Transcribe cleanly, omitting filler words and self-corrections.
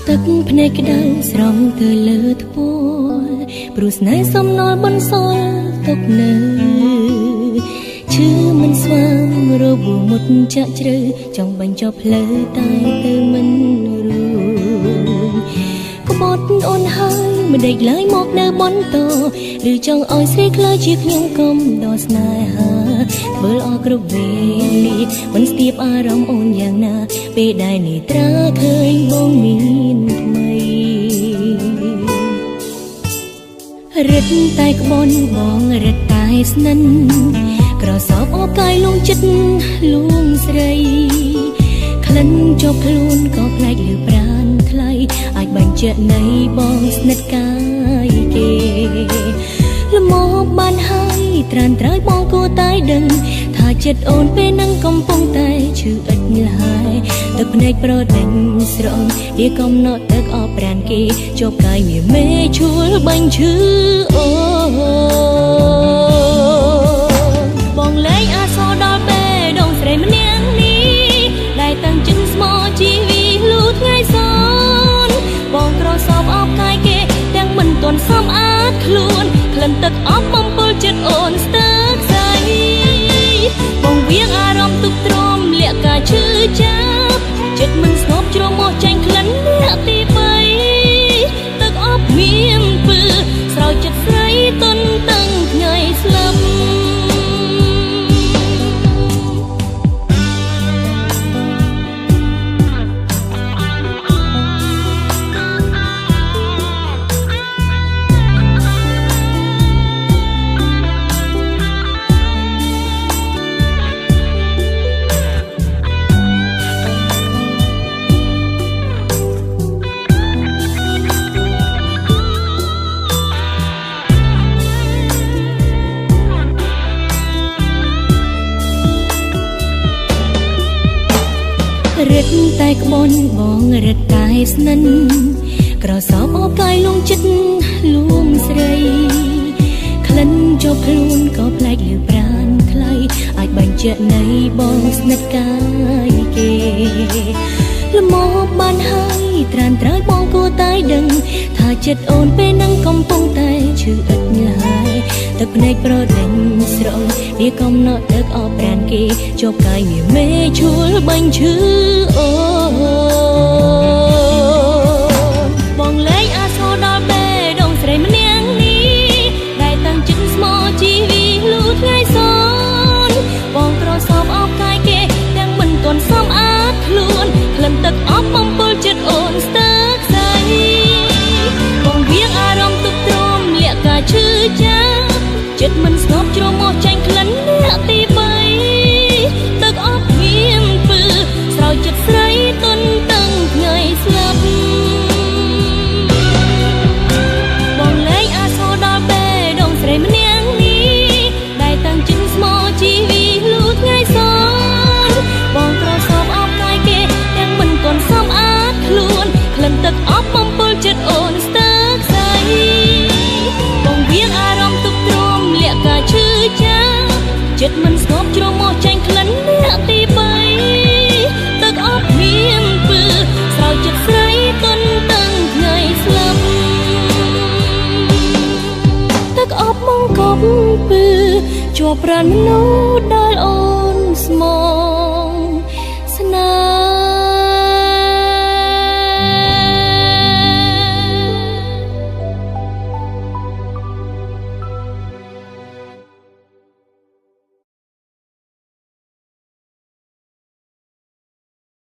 ទឹកភ្នែកក្តៅស្រង់ទៅលើថ្ពាល់ព្រោះស្នេហ៍សំណល់បន្សល់ទុកនៅឈឺមិនស្វាងរបួសមុតចាក់ជ្រៅចង់បញ្ចប់ផ្លូវតែទៅមិនរួមក្បត់អូនហើយមិនដេកឡើយមកនៅបន្តឬចង់ឲ្យស្រីខ្លាចជាខ្ញុំកុំដល់ស្នេហាធ្វើល្អគ្រប់វេលាមិនស្ទាបអារម្មណ៍អូនយ៉ាងណាពេលដែលនេត្រាឃើញបងមានថ្មីរឹតតែក្បន់បងរឹតតែស្និនក្រសោបអបកាយលងចិត្តលួងស្រីក្លិនជាប់ខ្លួនក៏ផ្លែកលឺប្រានថ្លៃអាចបញ្ជាក់នៃបងស្និទ្ធកាយគេលមោបានហើយត្រានត្រើយបងគួរតែដឹងថាចិត្តអូនពេលនឹងកំពុងតែឈឺឥតហើយទឹកភ្នែកប្រដេញស្រង់វាកំណត់ទឹកអបប្រានគេជាប់កាយវាមេឈួលបាញ់ឈឺអូបងលែងអាសរដល់ពេលដងស្រីម្នាក់នេះដែលតាំងចិត្តស្មោជីវីលូថ្ងៃសនបងក្រសោបអបកាយគេទាំងមិនទាន់សមអាចខ្លួនក្លិនទឹកអបបំពុលចិត្តអូនស្ទើរស្អីបងវៀងអារម្មណ៍ទុកទ្រាំលាក់ការឈឺចាប់ចិត្តមិនស្ងប់ជ្រមុះចាញ់ក្លិនអ្នកទី3ទឹកអបមានពើស្រោចចិត្តស្រីទន់តឹងថ្ងៃស្លាប់រឹតតែក្បន់បងរឹតតែស្និនក្រសោបអបកាយលងចិត្តលួងស្រីក្លិនជាប់ខ្លួនក៏ផ្លែកលឺប្រានថ្លៃអាចបញ្ជាក់នៃបងស្និទ្ធកាយគេលមោបានហើយត្រានត្រើយបងគួរតែដឹងថាចិត្តអូនពេលនឹងកំពុងតែឈឺឥតហើយទឹកភ្នែកប្រដេញស្រង់វាកំណត់ទឹកអបប្រានគេជាប់កាយវាមេឈួលបាញ់ឈឺអូបងលែងអាសរដល់ពេលដងស្រីម្នាក់នេះដែលតាំងចិត្តស្មោជីវីលូថ្ងៃសនបងក្រសោបអបកាយគេទាំងមិនទាន់សមអាចខ្លួនក្លិនទឹកអបបំពុលចិត្តអូនស្ទើរស្អីបងវៀងអារម្មណ៍ទុកទ្រាំលាក់ការឈឺចាប់ចិត្តមិនស្ងប់ជ្រមុះចាញ់ក្លិនអ្នកទី3ទឹកអបមានពើស្រោចចិត្តស្រីទន់តឹងថ្ងៃស្លាប់បងលែងអាសរដល់ពេលដងស្រីម្នាក់នេះដែលតាំងចិត្តស្មោជីវីលូថ្ងៃសនបងក្រសោបអបកាយគេទាំងមិនទាន់សមអាចខ្លួនក្លិនទឹកអបបំពុលចិត្តអូនស្ទើរស្អីបងវៀងអារម្មណ៍ទុកទ្រាំលាក់ការឈឺចាប់ចិត្តមិនស្ងប់ជ្រមុះចាញ់ក្លិនអ្នកទី3ទឹកអបមានពើស្រោចចិត្តស្រីទន់តឹងថ្ងៃស្លាប់ទឹកអបមកកប់ពើជាប់ប្រាណមនុស្សដែលអូនស្មោ